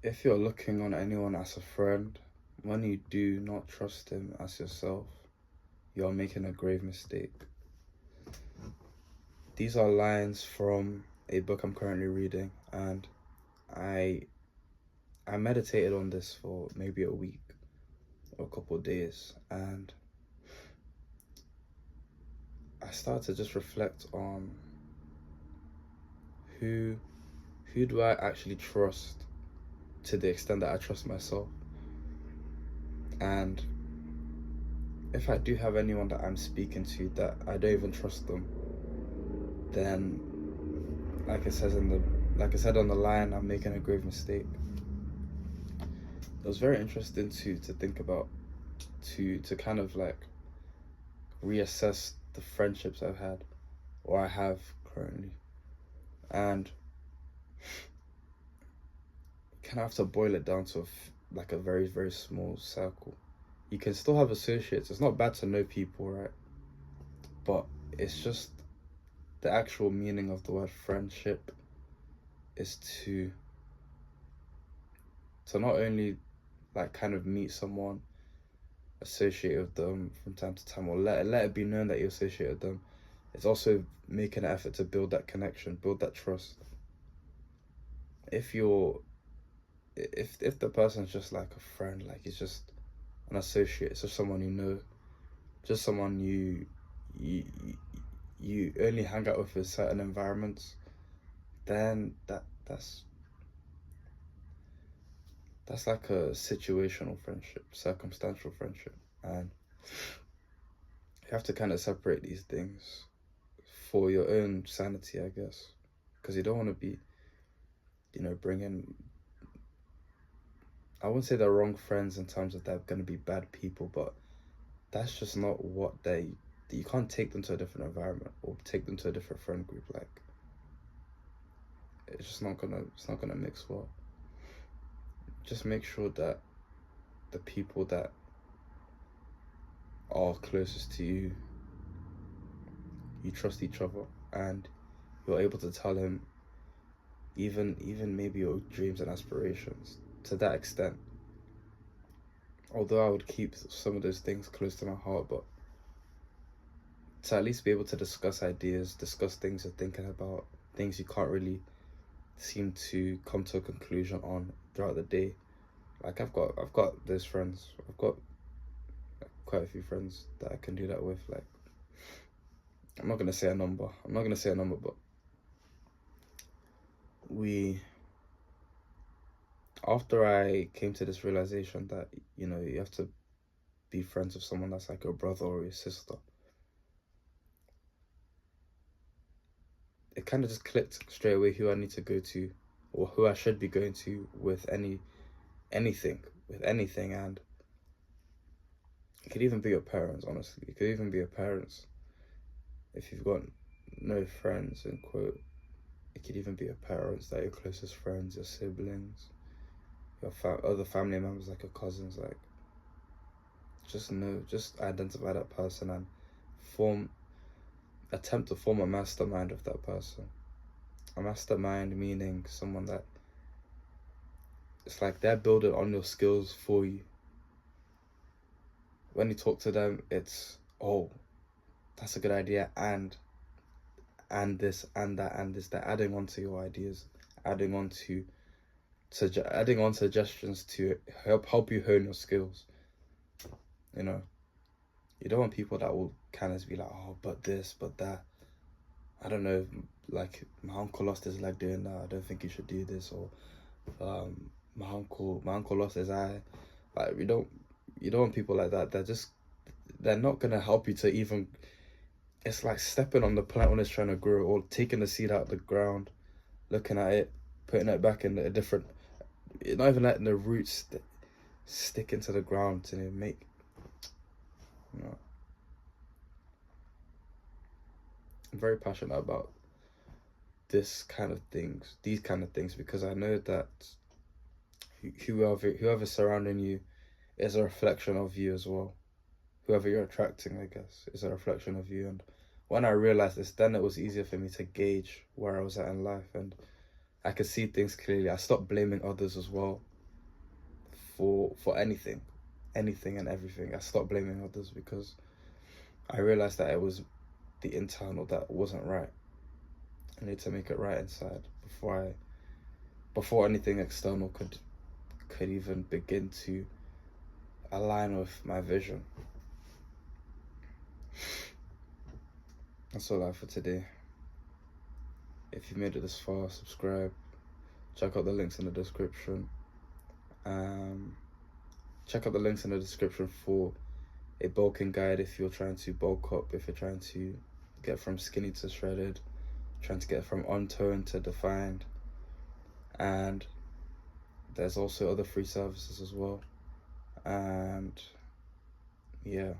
If you're looking on anyone as a friend, when you do not trust him as yourself, you're making a grave mistake. These are lines from a book I'm currently reading, and I I meditated on this for maybe a week or a couple of days, and I started to just reflect on who who do I actually trust to the extent that I trust myself. And if I do have anyone that I'm speaking to that I don't even trust them, then like I said on the line, I'm making a grave mistake. It was very interesting to think about, to kind of like reassess the friendships I've had or I have currently, and kind of have to boil it down to like a very, very small circle. You can still have associates. It's not bad to know people, right? But it's just the actual meaning of the word friendship is to not only like kind of meet someone, associate with them from time to time, or let it be known that you associate with them. It's also making an effort to build that connection, build that trust. If you're if the person's just like a friend, like it's just an associate, it's just someone you know, just someone you you only hang out with in certain environments, then that's like a situational friendship, circumstantial friendship, and you have to kind of separate these things for your own sanity, I guess, because you don't want to be, bringing. I wouldn't say they're wrong friends in terms of they're going to be bad people, but that's just not what they. You can't take them to a different environment or take them to a different friend group. Like, it's not gonna mix well. Just make sure that the people that are closest to you, you trust each other, and you're able to tell him even maybe your dreams and aspirations to that extent. Although I would keep some of those things close to my heart, but to at least be able to discuss ideas, discuss things you're thinking about, things you can't really seem to come to a conclusion on throughout the day. Like I've got those friends. I've got quite a few friends that I can do that with. Like I'm not gonna say a number. But we after I came to this realization that you have to be friends with someone that's like your brother or your sister, it kind of just clicked straight away who I need to go to or who I should be going to with anything, and it could even be your parents, honestly. It could even be your parents. If you've got no friends, in quote, it could even be your parents that are your closest friends, your siblings, your other family members like your cousins. Like, just identify that person and attempt to form a mastermind of that person. A mastermind meaning someone that it's like they're building on your skills for you. When you talk to them, it's, oh, that's a good idea, and this and that and this. They're adding on to your ideas, adding on suggestions to help you hone your skills. You don't want people that will kind of be like, oh, but this, but that. I don't know, like my uncle lost his leg doing that. I don't think you should do this. Or my uncle lost his eye. Like you don't want people like that. They're not gonna help you to even. It's like stepping on the plant when it's trying to grow, or taking the seed out of the ground, looking at it, putting it back in a different. Not even letting the roots stick into the ground to make. I'm very passionate about these kind of things, because I know that whoever's surrounding you is a reflection of you as well. Whoever you're attracting, I guess, is a reflection of you. And when I realized this, then it was easier for me to gauge where I was at in life, and I could see things clearly. I stopped blaming others as well. for anything and everything. I stopped blaming others because I realized that it was the internal that wasn't right. I need to make it right inside before anything external could even begin to align with my vision. That's all I have for today. If you made it this far, subscribe. Check out the links in the description. Check out the links in the description for a bulking guide if you're trying to bulk up, if you're trying to get from skinny to shredded, trying to get from untoned to defined. And there's also other free services as well. And yeah.